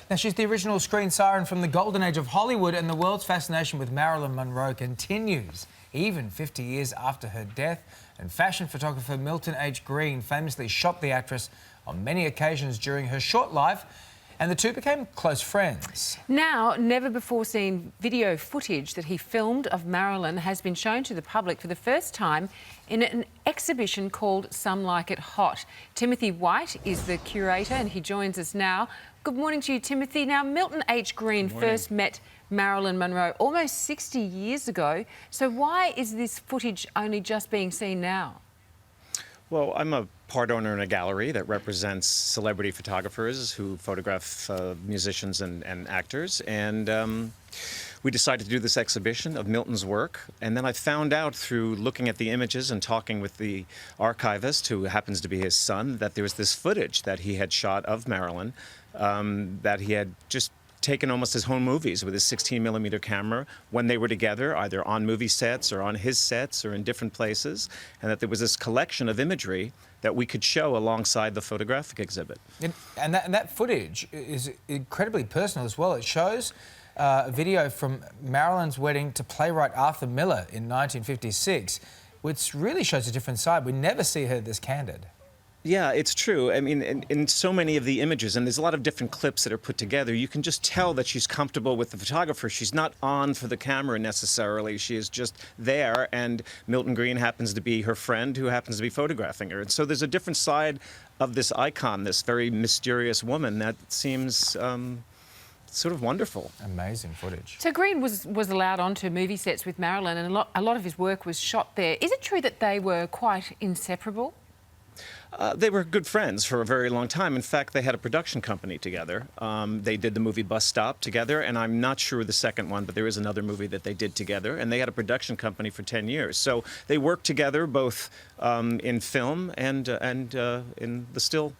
Now, she's the original screen siren from the golden age of Hollywood, and the world's fascination with Marilyn Monroe continues, even 50 years after her death. And fashion photographer Milton H. Green famously shot the actress on many occasions during her short life, and the two became close friends. Now, never-before-seen video footage that he filmed of Marilyn has been shown to the public for the first time in an exhibition called Some Like It Hot. Timothy White is the curator and he joins us now. Good morning to you, Timothy. Now, Milton H. Green first met Marilyn Monroe almost 60 years ago. So why is this footage only just being seen now? Well, I'm a part owner in a gallery that represents celebrity photographers who photograph musicians and actors. And we decided to do this exhibition of Milton's work. And then I found out through looking at the images and talking with the archivist, who happens to be his son, that there was this footage that he had shot of Marilyn, that he had just taken almost his home movies with his 16mm camera when they were together, either on movie sets or on his sets or in different places, and that there was this collection of imagery that we could show alongside the photographic exhibit. And that footage is incredibly personal as well. It shows a video from Marilyn's wedding to playwright Arthur Miller in 1956, which really shows a different side. We never see her this candid. Yeah, it's true. I mean, in so many of the images, and there's a lot of different clips that are put together, you can just tell that she's comfortable with the photographer. She's not on for the camera necessarily. She is just there, and Milton Green happens to be her friend who happens to be photographing her. And so there's a different side of this icon, this very mysterious woman, that seems sort of wonderful. Amazing footage. So Green was allowed onto movie sets with Marilyn, and a lot of his work was shot there. Is it true that they were quite inseparable? They were good friends for a very long time. In fact, they had a production company together. They did the movie Bus Stop together, and I'm not sure the second one, but there is another movie that they did together, and they had a production company for 10 years. So they worked together both in film and in the still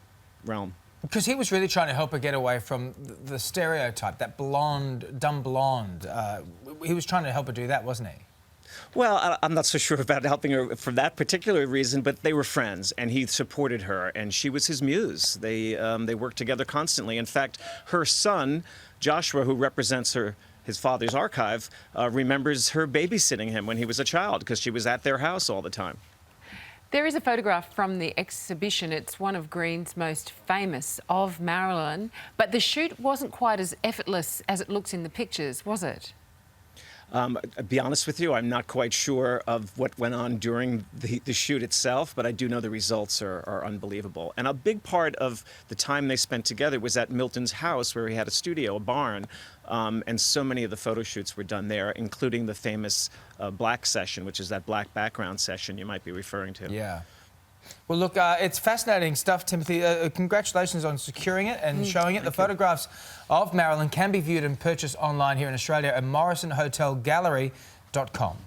realm. Because he was really trying to help her get away from the stereotype, that blonde, dumb blonde. He was trying to help her do that, wasn't he? Well, I'm not so sure about helping her for that particular reason, but they were friends, and he supported her, and she was his muse. They worked together constantly. In fact, her son, Joshua, who represents his father's archive, remembers her babysitting him when he was a child, because she was at their house all the time. There is a photograph from the exhibition. It's one of Green's most famous of Marilyn, but the shoot wasn't quite as effortless as it looks in the pictures, was it? I'll be honest with you, I'm not quite sure of what went on during the shoot itself, but I do know the results are unbelievable. And a big part of the time they spent together was at Milton's house, where he had a studio, a barn, and so many of the photo shoots were done there, including the famous black session, which is that black background session you might be referring to. Yeah. Well, look, it's fascinating stuff, Timothy. Congratulations on securing it and showing it. The photographs of Marilyn can be viewed and purchased online here in Australia at morrisonhotelgallery.com.